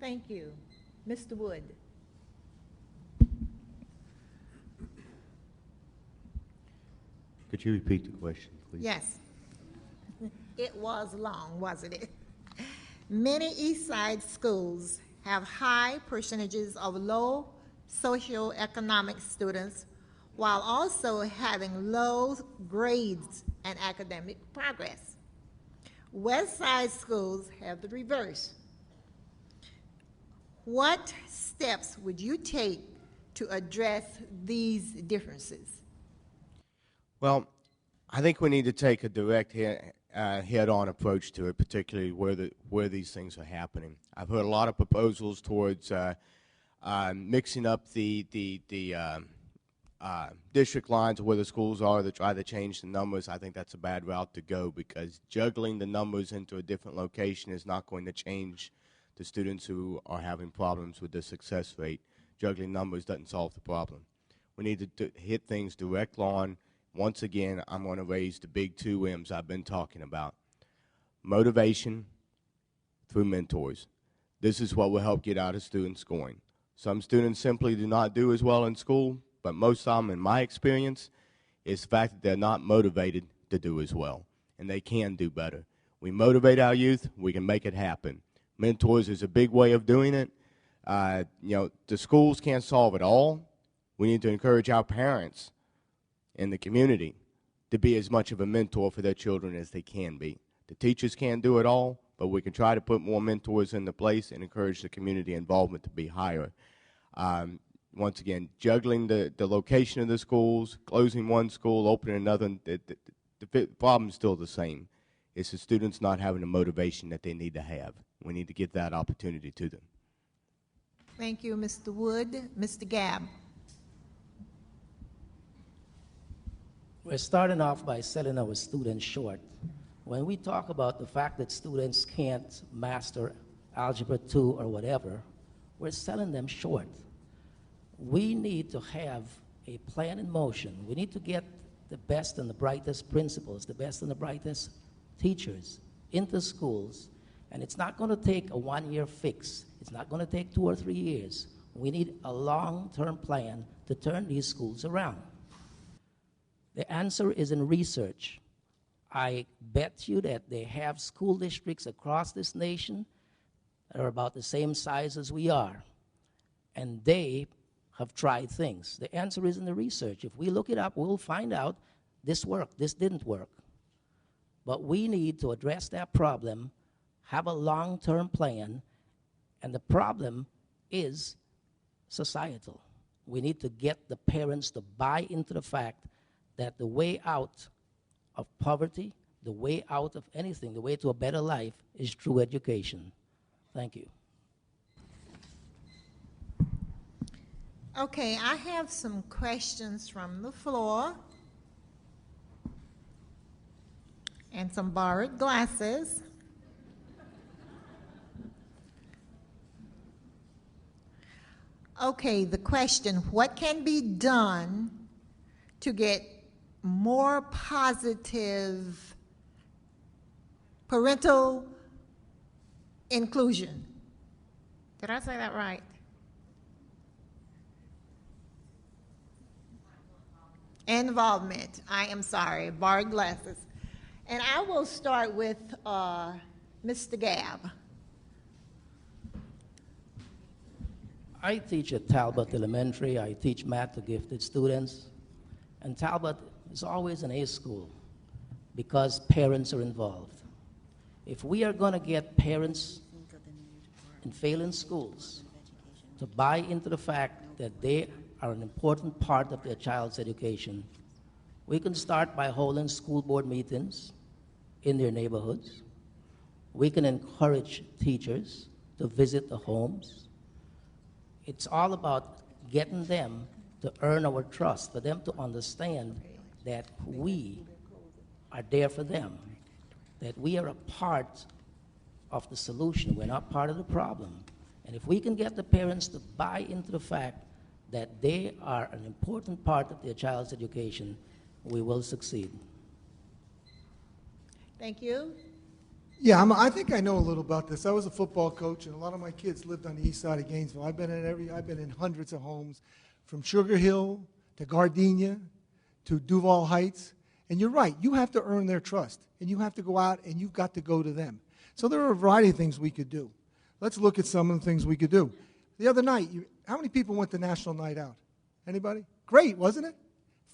Thank you. Mr. Wood. Could you repeat the question, please? Yes. It was long, wasn't it? Many East Side schools have high percentages of low socioeconomic students while also having low grades and academic progress. West Side schools have the reverse. What steps would you take to address these differences? Well, I think we need to take a direct head-on approach to it, particularly where these things are happening. I've heard a lot of proposals towards mixing up the district lines of where the schools are to try to change the numbers. I think that's a bad route to go because juggling the numbers into a different location is not going to change the students who are having problems with the success rate. Juggling numbers doesn't solve the problem. We need to hit things direct on. Once again, I'm going to raise the big two M's I've been talking about. Motivation through mentors. This is what will help get out of student scoring. Some students simply do not do as well in school, but most of them, in my experience, is the fact that they're not motivated to do as well, and they can do better. We motivate our youth, we can make it happen. Mentors is a big way of doing it. The schools can't solve it all. We need to encourage our parents and the community to be as much of a mentor for their children as they can be. The teachers can't do it all, but we can try to put more mentors into place and encourage the community involvement to be higher. Once again, juggling the location of the schools, closing one school, opening another, the problem's still the same. It's the students not having the motivation that they need to have. We need to get that opportunity to them. Thank you, Mr. Wood. Mr. Gabb. We're starting off by selling our students short. When we talk about the fact that students can't master Algebra 2 or whatever, we're selling them short. We need to have a plan in motion. We need to get the best and the brightest principals, the best and the brightest teachers into schools, and it's not going to take a one-year fix. It's not going to take 2 or 3 years. We need a long-term plan to turn these schools around. The answer is in research. I bet you that they have school districts across this nation that are about the same size as we are, and they have tried things. The answer is in the research. If we look it up, we'll find out this worked, this didn't work. But we need to address that problem, have a long-term plan, and the problem is societal. We need to get the parents to buy into the fact that the way out of poverty, the way out of anything, the way to a better life is through education. Thank you. Okay, I have some questions from the floor and some borrowed glasses. Okay, the question, what can be done to get more positive parental inclusion? Did I say that right? Involvement. I am sorry, borrowed glasses. And I will start with Mr. Gabb. I teach at Talbot Elementary. I teach math to gifted students. And Talbot is always an A school because parents are involved. If we are going to get parents in failing schools to buy into the fact that they are an important part of their child's education, we can start by holding school board meetings in their neighborhoods. We can encourage teachers to visit the homes. It's all about getting them to earn our trust, for them to understand that we are there for them, that we are a part of the solution. We're not part of the problem. And if we can get the parents to buy into the fact that they are an important part of their child's education, we will succeed. Thank you. Yeah, I think I know a little about this. I was a football coach, and a lot of my kids lived on the east side of Gainesville. I've been in hundreds of homes, from Sugar Hill to Gardenia to Duval Heights. And you're right, you have to earn their trust, and you have to go out and you've got to go to them. So there are a variety of things we could do. Let's look at some of the things we could do. The other night, how many people went to National Night Out? Anybody? Great, wasn't it?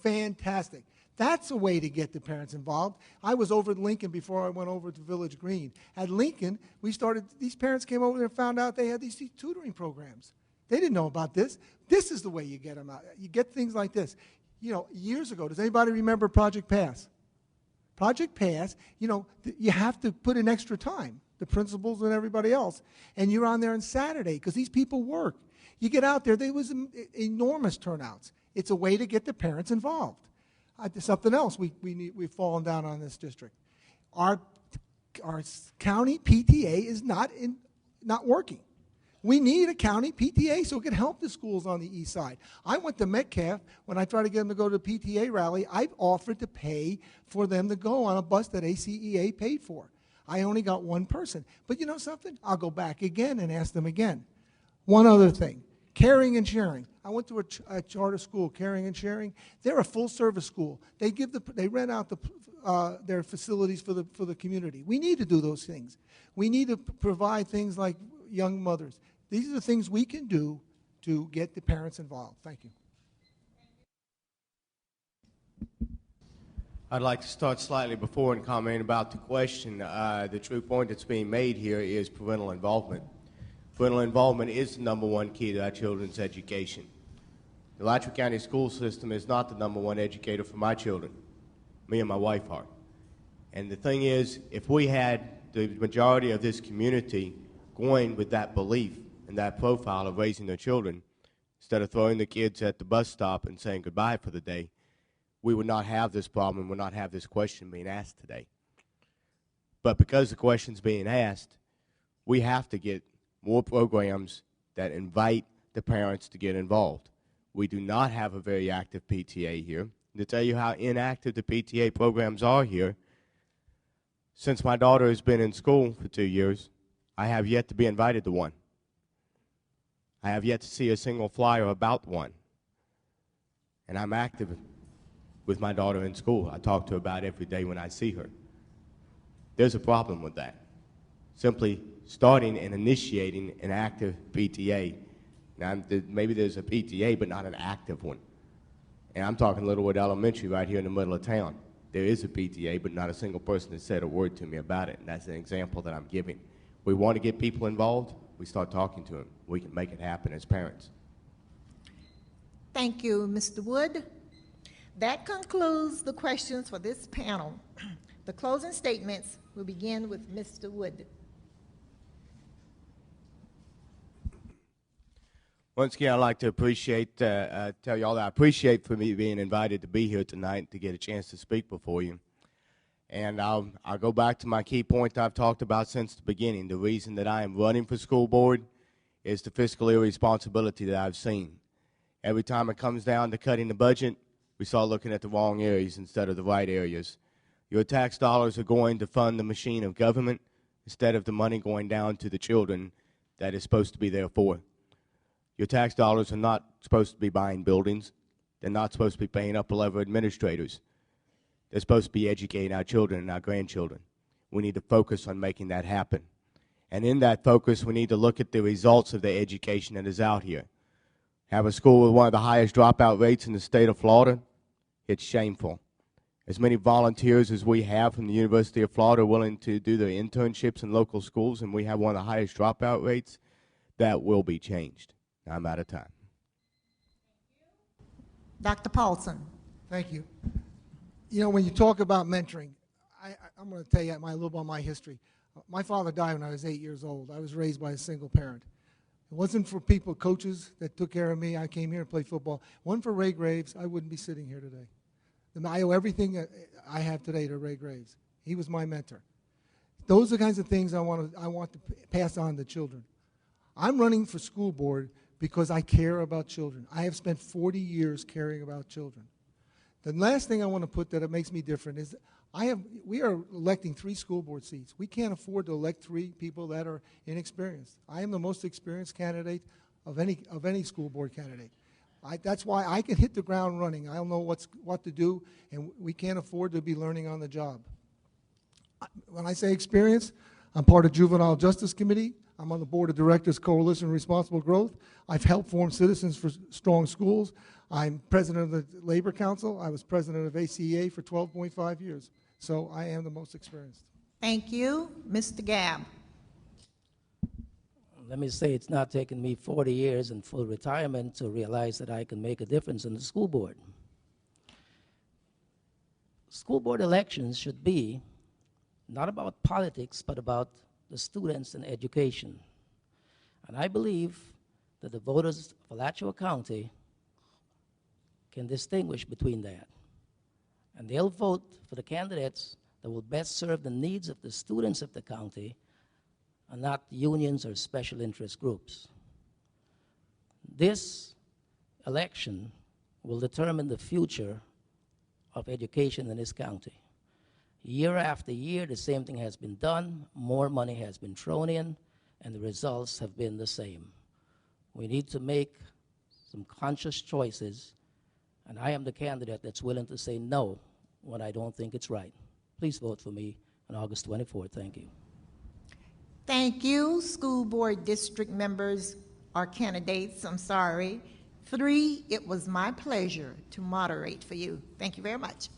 Fantastic. That's a way to get the parents involved. I was over at Lincoln before I went over to Village Green. At Lincoln, these parents came over there and found out they had these tutoring programs. They didn't know about this. This is the way you get them out. You get things like this. You know, years ago, does anybody remember Project Pass? Project Pass, you know, you have to put in extra time, the principals and everybody else, and you're on there on Saturday because these people work. You get out there, there was enormous turnouts. It's a way to get the parents involved. Something else we've fallen down on this district. Our county PTA is not working. We need a county PTA so it can help the schools on the east side. I went to Metcalf. When I tried to get them to go to the PTA rally, I offered to pay for them to go on a bus that ACEA paid for. I only got one person. But you know something? I'll go back again and ask them again. One other thing. Caring and sharing. I went to a charter school, Caring and Sharing. They're a full-service school. They rent out their facilities for the community. We need to do those things. We need to provide things like young mothers. These are the things we can do to get the parents involved. Thank you. I'd like to start slightly before and comment about the question. The true point that's being made here is parental involvement. Parental involvement is the number one key to our children's education. The Alachua County school system is not the number one educator for my children. Me and my wife are. And the thing is, if we had the majority of this community going with that belief and that profile of raising their children, instead of throwing the kids at the bus stop and saying goodbye for the day, we would not have this problem, would not have this question being asked today. But because the question's being asked, we have to get more programs that invite the parents to get involved. We do not have a very active PTA here. To tell you how inactive the PTA programs are here, since my daughter has been in school for 2 years, I have yet to be invited to one. I have yet to see a single flyer about one. And I'm active with my daughter in school. I talk to her about it every day when I see her. There's a problem with that. Simply starting and initiating an active PTA. Now, maybe there's a PTA, but not an active one. And I'm talking Littlewood Elementary right here in the middle of town. There is a PTA, but not a single person has said a word to me about it, and that's an example that I'm giving. We want to get people involved, we start talking to them. We can make it happen as parents. Thank you, Mr. Wood. That concludes the questions for this panel. The closing statements will begin with Mr. Wood. Once again, I'd like to tell you all that I appreciate for me being invited to be here tonight to get a chance to speak before you. And I'll go back to my key point I've talked about since the beginning. The reason that I am running for school board is the fiscal irresponsibility that I've seen. Every time it comes down to cutting the budget, we start looking at the wrong areas instead of the right areas. Your tax dollars are going to fund the machine of government instead of the money going down to the children that is supposed to be there for. Your tax dollars are not supposed to be buying buildings. They're not supposed to be paying upper-level administrators. They're supposed to be educating our children and our grandchildren. We need to focus on making that happen. And in that focus, we need to look at the results of the education that is out here. Have a school with one of the highest dropout rates in the state of Florida? It's shameful. As many volunteers as we have from the University of Florida willing to do their internships in local schools, and we have one of the highest dropout rates, that will be changed. I'm out of time. Dr. Paulson. Thank you. You know, when you talk about mentoring, I'm going to tell you a little about my history. My father died when I was 8 years old. I was raised by a single parent. It wasn't for people, coaches that took care of me. I came here and played football. One for Ray Graves, I wouldn't be sitting here today. And I owe everything I have today to Ray Graves. He was my mentor. Those are the kinds of things I want to pass on to children. I'm running for school board because I care about children. I have spent 40 years caring about children. The last thing I want to put that it makes me different is We are electing 3 school board seats. We can't afford to elect 3 people that are inexperienced. I am the most experienced candidate of any school board candidate. That's why I can hit the ground running. I'll know what to do, and we can't afford to be learning on the job. When I say experience, I'm part of Juvenile Justice Committee. I'm on the board of directors, Coalition Responsible Growth. I've helped form Citizens for Strong Schools. I'm president of the Labor Council. I was president of ACEA for 12.5 years. So I am the most experienced. Thank you. Mr. Gabb. Let me say it's not taken me 40 years in full retirement to realize that I can make a difference in the school board. School board elections should be not about politics, but about the students and education. And I believe that the voters of Alachua County can distinguish between that. And they'll vote for the candidates that will best serve the needs of the students of the county and not unions or special interest groups. This election will determine the future of education in this county. Year after year, the same thing has been done, more money has been thrown in, and the results have been the same. We need to make some conscious choices, and I am the candidate that's willing to say no when I don't think it's right. Please vote for me on August 24th. Thank you. Thank you, school board district members or candidates, I'm sorry. 3, it was my pleasure to moderate for you. Thank you very much.